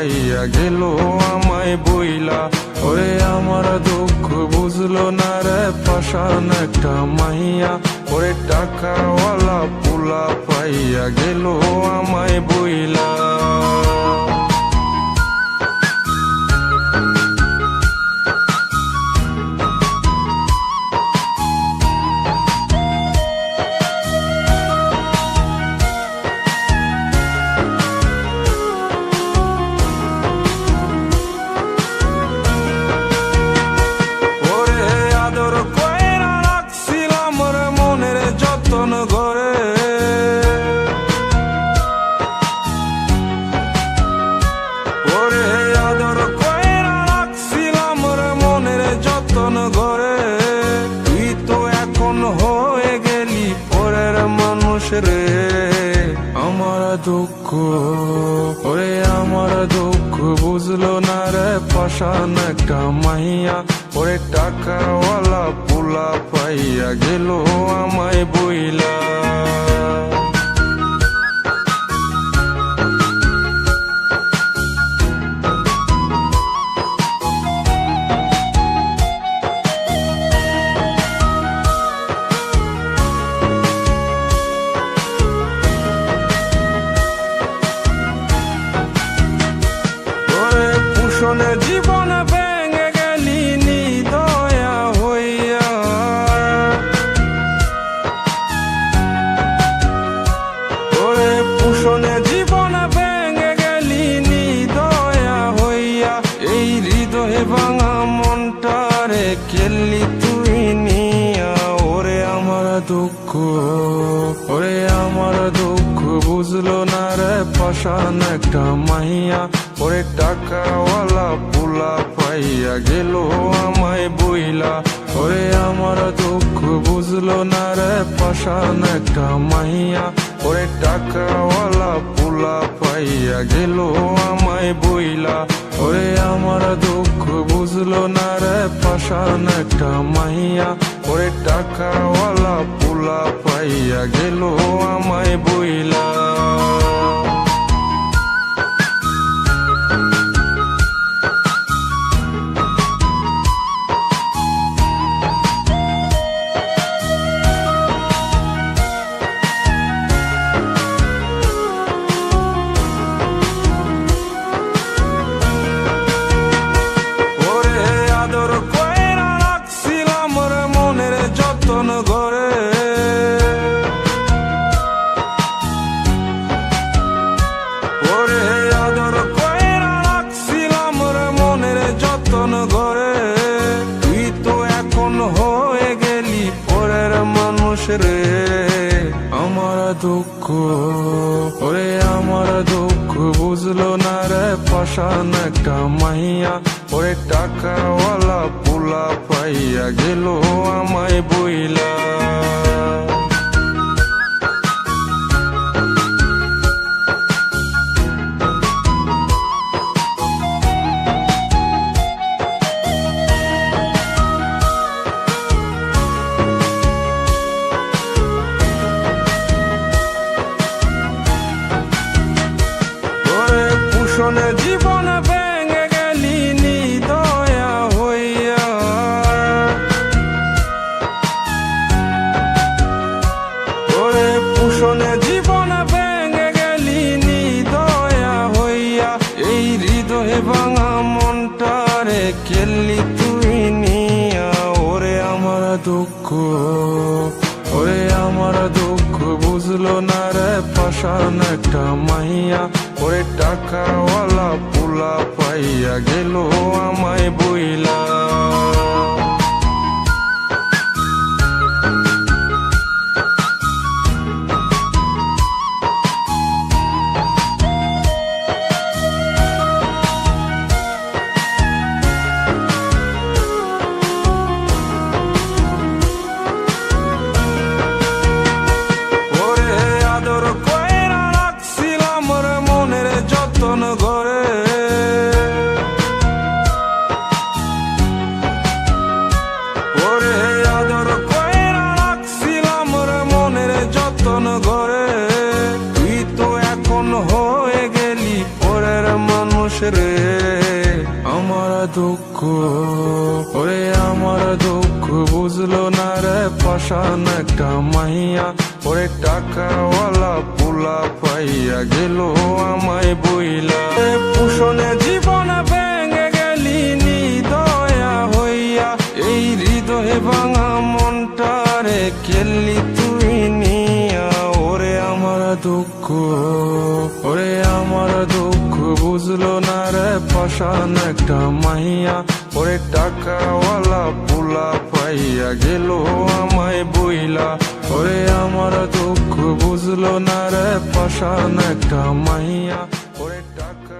পাইয়া গেল আমায় বইলা। ওরে আমার দুঃখ বুঝলো না রে পাষাণ একটা মাইয়া। ওরে টাকাওয়ালা পোলা পাইয়া গেল আমায় বইলা। রে আমার দুঃখ, ওরে আমার দুঃখ বুঝলো না রে পাষাণ একটা মাইয়া। ওরে টাকাওয়ালা পোলা পাইয়া গেল আমায় বইলা। জীবন ভেঙে গেলি নিদয়া হইয়া। ওরে পুষণে জীবন ভেঙে গেলি নিদয়া হইয়া। এই হৃদয়ে ভাঙা মনটারে কেলি তুই নিয়া। ওরে আমার দুঃখ, ওরে আমার দুঃখ বুঝলো না রে পাষাণ একটা মাইয়া। ওরে টাকাওয়ালা পোলা পাইয়া গেল আমায় বইলা। ওরে আমার দুঃখ বুঝলো না রে পাষাণ একটা মাইয়া। ওরে টাকাওয়ালা পোলা পাইয়া গেল আমায় বইলা। ওরে আমার দুঃখ বুঝলো না রে পাষাণ একটা মাইয়া। ওরে টাকাওয়ালা পোলা পাইয়া গেল আমায় বইলা। তুই তো এখন হয়ে গেলি পরের মানুষ রে আমার দুঃখ, ওরে আমার দুঃখ বুঝলো না রে পাষাণ একটা মাইয়া। ওরে টাকাওয়ালা পোলা পাইয়া গেল আমায় বইলা। জীবন ভেঙে গেলি নিদয়া হইয়া। ওরে পুষণে জীবন ভেঙে গেলি নিদয়া হইয়া। এই হৃদয়ে ভাঙা মনটারে কেলি তুই নিয়া। ওরে আমার দুঃখ, ওরে আমার দুঃখ বুঝলো না রে পাষাণ একটা মাইয়া। ওরে টাকাওয়ালা পোলা পাইয়া গেল আমায় বইলা। ওরে আদর কইরা রাখছিলাম রে মনের যতন করে। রে আমার দুঃখ, ওরে আমার দুঃখ বুঝলো না রে পাশান একটা মাইয়া, ওরে টাকাওয়ালা পোলা পাইয়া গেল আমায় বইলা। পুষণে জীবন ভেঙে গেলি নিদয়া হইয়া, এই হৃদয়ে ভাঙা মনটারে খেললি তুই নিয়া। ওরে আমার দুঃখ, ওরে আমার দুঃখ বুঝলো না রে পাশান একটা মাইয়া, ওরে টাকাওয়ালা পোলা পাইয়া গেল আমায় বইলা। ওরে আমার দুঃখ বুঝলো না রে পাশান একটা মাইয়া, ওরে টাকা